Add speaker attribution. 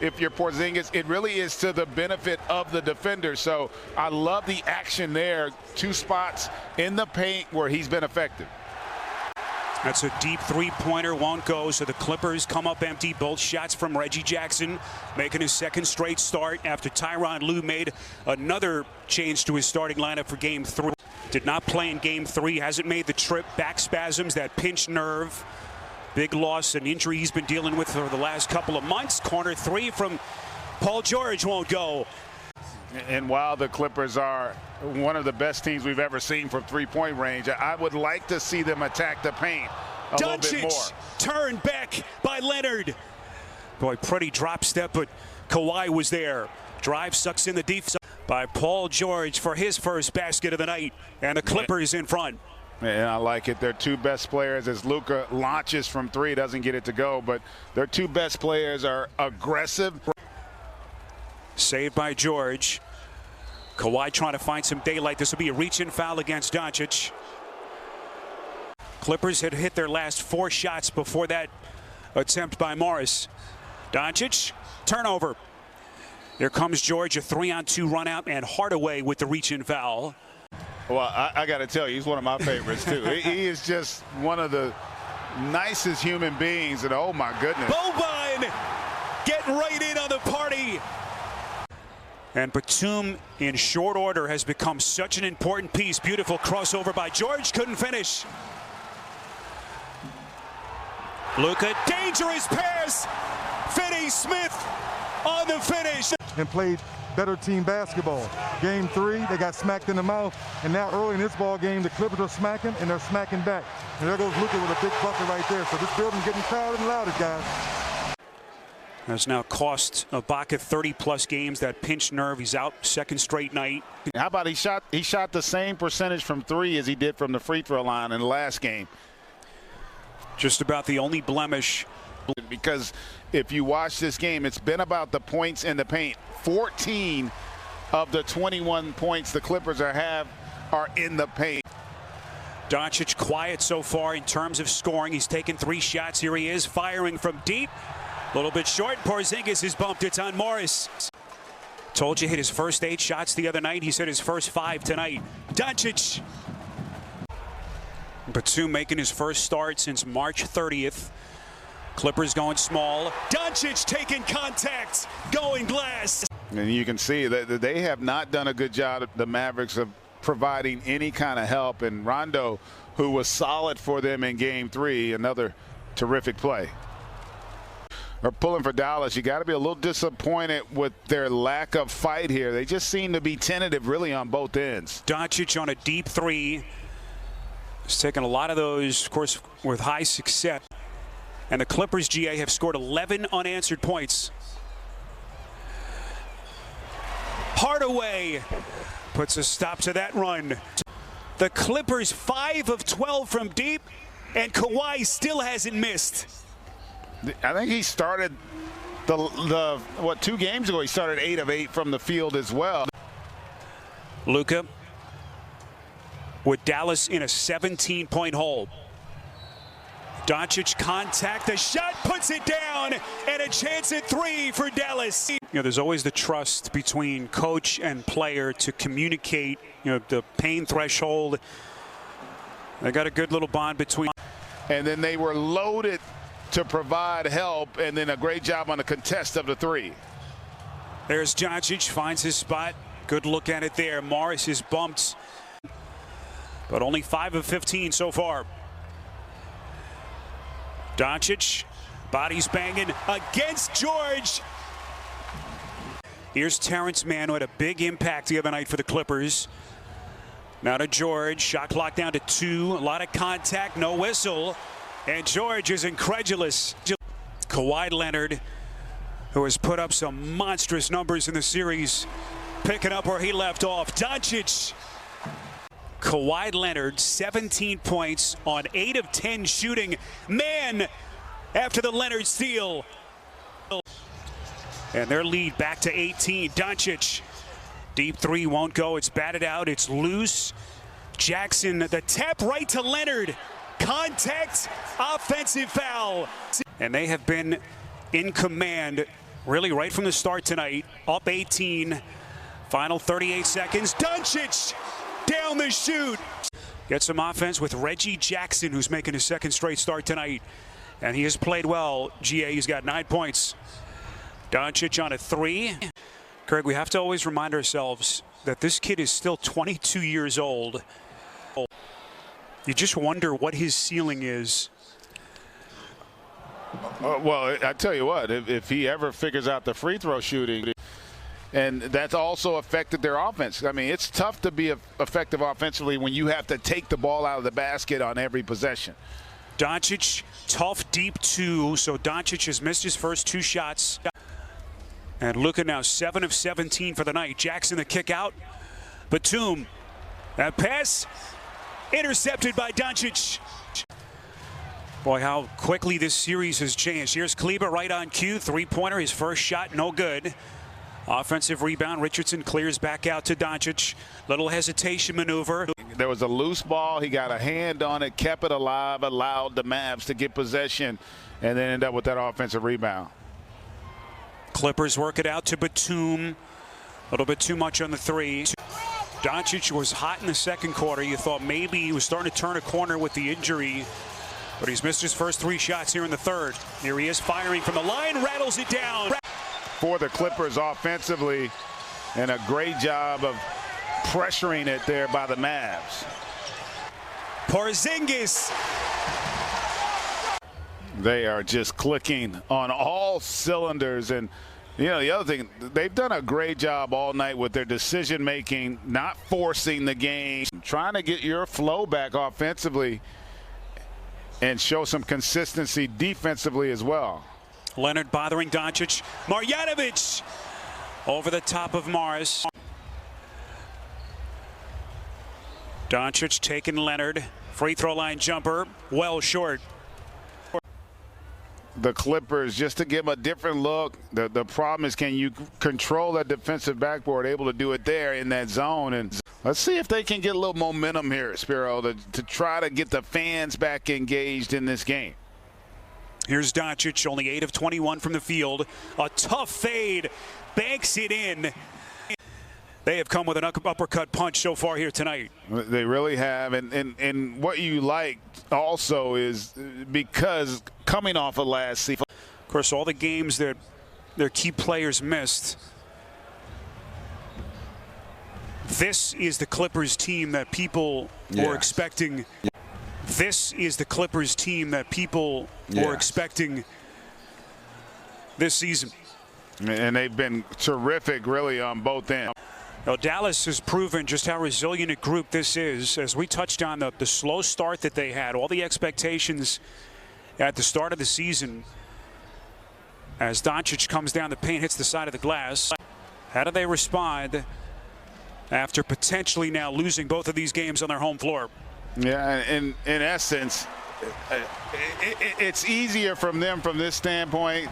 Speaker 1: if you're Porzingis. It really is to the benefit of the defender. So I love the action there. 2 spots in the paint where he's been effective.
Speaker 2: That's a deep three-pointer, won't go, so the Clippers come up empty. Both shots from Reggie Jackson, making his 2nd straight start after Tyronn Lue made another change to his starting lineup for Game 3. Did not play in Game 3, hasn't made the trip. Back spasms, that pinched nerve. Big loss, an injury he's been dealing with for the last couple of months. Corner 3 from Paul George won't go.
Speaker 1: And while the Clippers are one of the best teams we've ever seen from three-point range, I would like to see them attack the paint a little bit more.
Speaker 2: Doncic turned back by Leonard. Boy, pretty drop step, but Kawhi was there. Drive sucks in the defense by Paul George for his first basket of the night, and the Clippers in front.
Speaker 1: And I like it. Their 2 best players, as Luka launches from 3, doesn't get it to go, but their 2 best players are aggressive.
Speaker 2: Saved by George. Kawhi trying to find some daylight. This will be a reach-in foul against Doncic. Clippers had hit their last 4 shots before that attempt by Morris. Doncic, turnover. Here comes George, a 3-on-2 run out, and Hardaway with the reach-in foul.
Speaker 1: Well, I got to tell you, he's one of my favorites, too. He is just one of the nicest human beings, and oh, my goodness.
Speaker 2: Boban getting right in on the party. And Batum, in short order, has become such an important piece. Beautiful crossover by George, couldn't finish. Luka, dangerous pass. Finney-Smith on the finish.
Speaker 3: And played better team basketball. Game 3, they got smacked in the mouth. And now early in this ball game, the Clippers are smacking, and they're smacking back. And there goes Luka with a big bucket right there. So this building's getting crowded and louder, guys.
Speaker 2: Has now cost Ibaka 30-plus games. That pinched nerve, he's out 2nd straight night.
Speaker 1: How about he shot the same percentage from 3 as he did from the free throw line in the last game.
Speaker 2: Just about the only blemish.
Speaker 1: Because if you watch this game, it's been about the points in the paint. 14 of the 21 points the Clippers are in the paint.
Speaker 2: Doncic quiet so far in terms of scoring. He's taken 3 shots. Here he is, firing from deep. A little bit short. Porzingis is bumped. It's on Morris. Told you hit his first 8 shots the other night. He said his first 5 tonight. Doncic. Batum making his first start since March 30th. Clippers going small. Doncic taking contact, going glass.
Speaker 1: And you can see that they have not done a good job, the Mavericks, of providing any kind of help. And Rondo, who was solid for them in Game 3, another terrific play. Are pulling for Dallas. You got to be a little disappointed with their lack of fight here. They just seem to be tentative really on both ends.
Speaker 2: Doncic on a deep 3. He's taken a lot of those, of course, with high success. And the Clippers, GA, have scored 11 unanswered points. Hardaway puts a stop to that run. The Clippers 5 of 12 from deep, and Kawhi still hasn't missed.
Speaker 1: I think he started the 2 games ago, he started 8 of 8 from the field as well.
Speaker 2: Luka with Dallas in a 17-point hole. Doncic contact, the shot puts it down, and a chance at 3 for Dallas. You know, there's always the trust between coach and player to communicate, the pain threshold. They got a good little bond between.
Speaker 1: And then they were loaded to provide help, and then a great job on the contest of the 3.
Speaker 2: There's Doncic, finds his spot. Good look at it there. Morris is bumped, but only 5 of 15 so far. Doncic, bodies banging against George. Here's Terrence Mann, who had a big impact the other night for the Clippers. Now to George, shot clock down to 2. A lot of contact, no whistle. And George is incredulous. Kawhi Leonard, who has put up some monstrous numbers in the series, picking up where he left off. Doncic. Kawhi Leonard, 17 points on 8 of 10 shooting. Man, after the Leonard steal. And their lead back to 18. Doncic, deep 3 won't go. It's batted out. It's loose. Jackson, the tap right to Leonard. Contact, offensive foul. And they have been in command really right from the start tonight. Up 18. Final 38 seconds. Doncic down the chute. Get some offense with Reggie Jackson, who's making his second straight start tonight. And he has played well. GA, he's got 9 points. Doncic on a 3. Craig, we have to always remind ourselves that this kid is still 22 years old. You just wonder what his ceiling is.
Speaker 1: Well, I tell you what, if he ever figures out the free throw shooting, and that's also affected their offense. I mean, it's tough to be effective offensively when you have to take the ball out of the basket on every possession.
Speaker 2: Doncic, tough deep 2, so Doncic has missed his first 2 shots. And Luka now 7 of 17 for the night. Jackson the kick out. Batum, that pass intercepted by Doncic. Boy, how quickly this series has changed. Here's Kleber right on cue. 3-pointer, his first shot, no good. Offensive rebound. Richardson clears back out to Doncic. Little hesitation maneuver.
Speaker 1: There was a loose ball. He got a hand on it, kept it alive, allowed the Mavs to get possession, and then end up with that offensive rebound.
Speaker 2: Clippers work it out to Batum. A little bit too much on the 3. Doncic was hot in the second quarter. You thought maybe he was starting to turn a corner with the injury, but he's missed his first 3 shots here in the third. Here he is firing from the line, rattles it down.
Speaker 1: For the Clippers offensively, and a great job of pressuring it there by the Mavs.
Speaker 2: Porzingis.
Speaker 1: They are just clicking on all cylinders. And you know, the other thing, they've done a great job all night with their decision making, not forcing the game, trying to get your flow back offensively and show some consistency defensively as well.
Speaker 2: Leonard bothering Doncic. Marjanovic over the top of Morris. Doncic taking Leonard. Free throw line jumper, well short.
Speaker 1: The Clippers, just to give them a different look, the problem is, can you control that defensive backboard, able to do it there in that zone? And let's see if they can get a little momentum here, Spiro, to try to get the fans back engaged in this game.
Speaker 2: Here's Doncic, only 8 of 21 from the field. A tough fade, banks it in. They have come with an uppercut punch so far here tonight.
Speaker 1: They really have. And what you like also is because coming off of last season.
Speaker 2: Of course, all the games that their key players missed. This is the Clippers team that people were expecting. This is the Clippers team that people were expecting this season.
Speaker 1: And they've been terrific, really, on both ends.
Speaker 2: Now, Dallas has proven just how resilient a group this is. As we touched on the slow start that they had, all the expectations at the start of the season. As Doncic comes down the paint, hits the side of the glass. How do they respond after potentially now losing both of these games on their home floor?
Speaker 1: Yeah, in essence, it's easier from them from this standpoint.